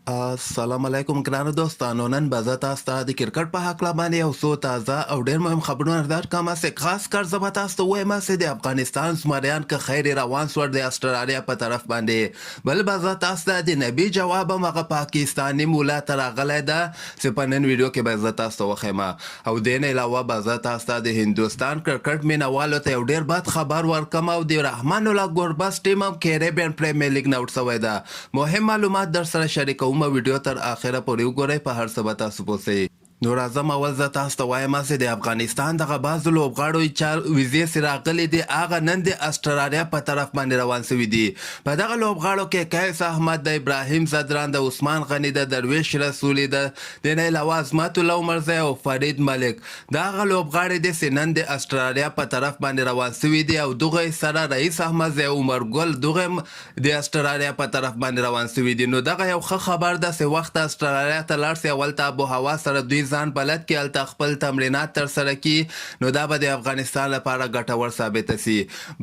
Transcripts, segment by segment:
السلام علیکم ګرانو دوستانو. نن به زه تاسو ته د کرکټ په هکله باندې یو څو تازه او ډېر مهم خبرونه درکړم. خاص کر زه به تاسو ته وایم چې د افغانستان زمریان که خیر روان سول د استرالیا په طرف باندې. بل به زه تاسو ته د نبی جواب هم هغه پاکستاني مولا ته راغلی ده چې په نن ویډیو کې به زه تاسو ته وښیم. او دې نه علاوه به زه تاسو ته د هندوستان کرکټ مینوالو ته یو ډېر بد خبر ورکړم او د رحمان الله ګوربز ټیم هم کیریبین پریمیر لیګ نه آوټ شوی ده. مهم معلومات در سره شریکوم. ویډیو تر اخره پورې وګورئ، په هر څه به تاسو پوه شئ. نو راځم اول زه تاسو ته وایم چې د افغانستان دغه بعضو لوبغاړو چې ویزې چې راغلي دي هغه نن د استرالیا په طرف باندې روان شوي دي. په دغه لوبغاړو کې قیس احمد د ابراهیم زدران د عثمان غني د درویش رسولي د نه علاوه عظمت الله عمرزی او فرید ملک دغه لوبغاړي دي چې نن د استرالیا په طرف باندې روان شوي دي. او دغه سره رئیس احمد زی عمر ګل دغه د استرالیا په طرف باندې روان شوي دي. نو دغه یو ښه خبر ده چې وخت استرالیا ته لاړ شي، اول ته آب و هوا سره دوی ځان بلد کې هلته خپل تمرینات ترسره کړي، نو دا به د افغانستان لپاره ګټور ثابته سي.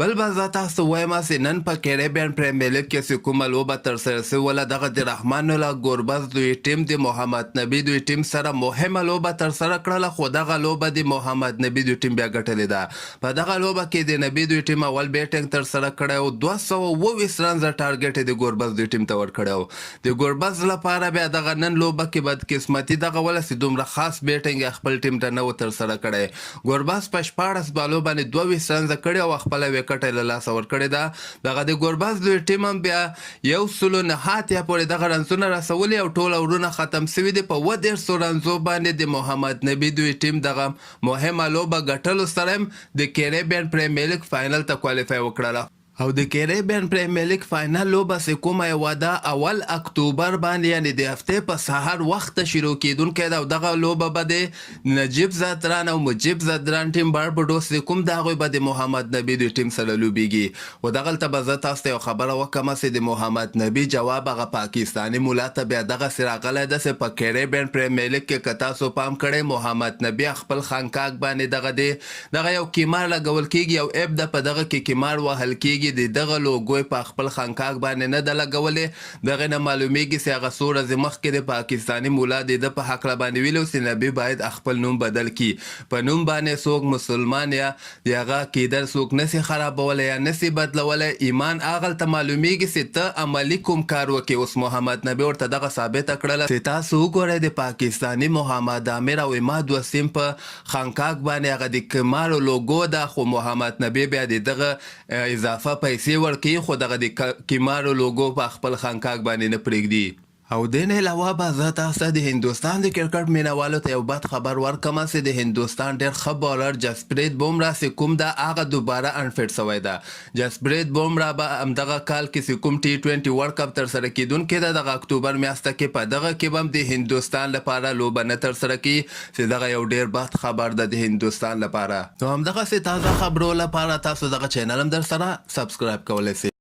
بل به زه تاسو ته وایم چې نن په کیریبین پریمیر لیګ کې چې کومه لوبه ترسره سوله دغه د رحمان الله ګوربز دوی ټیم د محمد نبي دوی ټیم سره مهمه لوبه ترسره کړله، خو دغه لوبه د محمد نبي دوی ټیم بیا ګټلې ده. په دغه لوبه کې د نبي دوی ټیم اول بیټینګ ترسره کړی او 229 رنز ټارګټ یې د ګوربز دوی ټیم ته ورکړی. د ګوربز لپاره بیا دغه نن لوبه کې بدقسمتي دغه وله چې دومره خاص بیټینګ خپل ټیم ته نه و ترسره کړی. ګوربز په 14 بالو باندې 22 رنز کړي او خپل وکټ یې له لاسه ورکړې ده. دغه د ګوربز دوی ټیم هم بیا 109 پورې دغه رنزونه رسولي او ټول اورونه ختم شوي دي. په 150 رنزو باندې د محمد نبي دوی ټیم دغه مهمه لوبه ګټلو سره هم د کیریبین پریمیر لیګ فاینل ته کوالیفای وکړله. او د کیریبین پریمیر لیګ فاینل لوبه چې کومه یوه ده اول اکتوبر باندې یعنی د هفتې په سهار وخت شروع کیدونکی ده. او دغه لوبه به د نجیب زدران او مجیب زدران ټیم باربډوس چې کوم د هغوی به د محمد نبي دوی ټیم سره لوبیږي. خو دغلته به زه تاسو ته یو خبره وکړم چې د محمد نبي جواب هغه پاکستاني مولا ته بیا دغسې راغلی ده چې په کیریبین پریمیر لیګ کې که تاسو پام کړی محمد نبي خپل خانکاک باندې دغه یو کیمار لګول کیږي او ایب ده په دغه کې کیمار وهل کیږي. د دغه لوګوی په خپل خانکاک باندې نه ده لګولې. دغه نه معلومیږي چې هغه څو ورځې مخکې د پاکستاني مولا د ده په هکله باندې ویلو چې نبي باید خپل نوم بدل کړي. په نوم باندې څوک مسلمان یا د هغه عقیده څوک نسي خرابولی یا نسي بدلولی. ایمان هغلته معلومیږي چې ته عملي کوم کار وکړې. اوس محمد نبي ورته دغه ثابته کړله چې تاسو وګورئ د پاکستاني محمد عامر او اماد وسیم په خانکاک باندې هغه د کمارو لوګو ده، خو محمد نبي بیا د دغه اضافه پیسې ورکوي خو دغه د کیمارو لوګو په خپل خانکاک باندې نه پرېږدي. او دې نه علاوه به زه تاسو ته د هندوستان د کرکټ مینوالو ته یو بد خبر ورکړم چې د هندوستان ډېر ښه بالر جسپریت بومرا چې کوم ده هغه دوباره انفټ شوی ده. جسپریت بومرا به همدغه کال کې چې کوم T20 ورلډ کپ ترسره کیدونکی ده دغه اکتوبر میاشته کې په دغه کې به هم د هندوستان لپاره لوبه نه ترسره کړي چې دغه یو ډېر بد خبر ده د هندوستان لپاره. نو همدغسې تازه خبرو لپاره تاسو دغه چینل هم در سره سبسکرایب کولی شئ.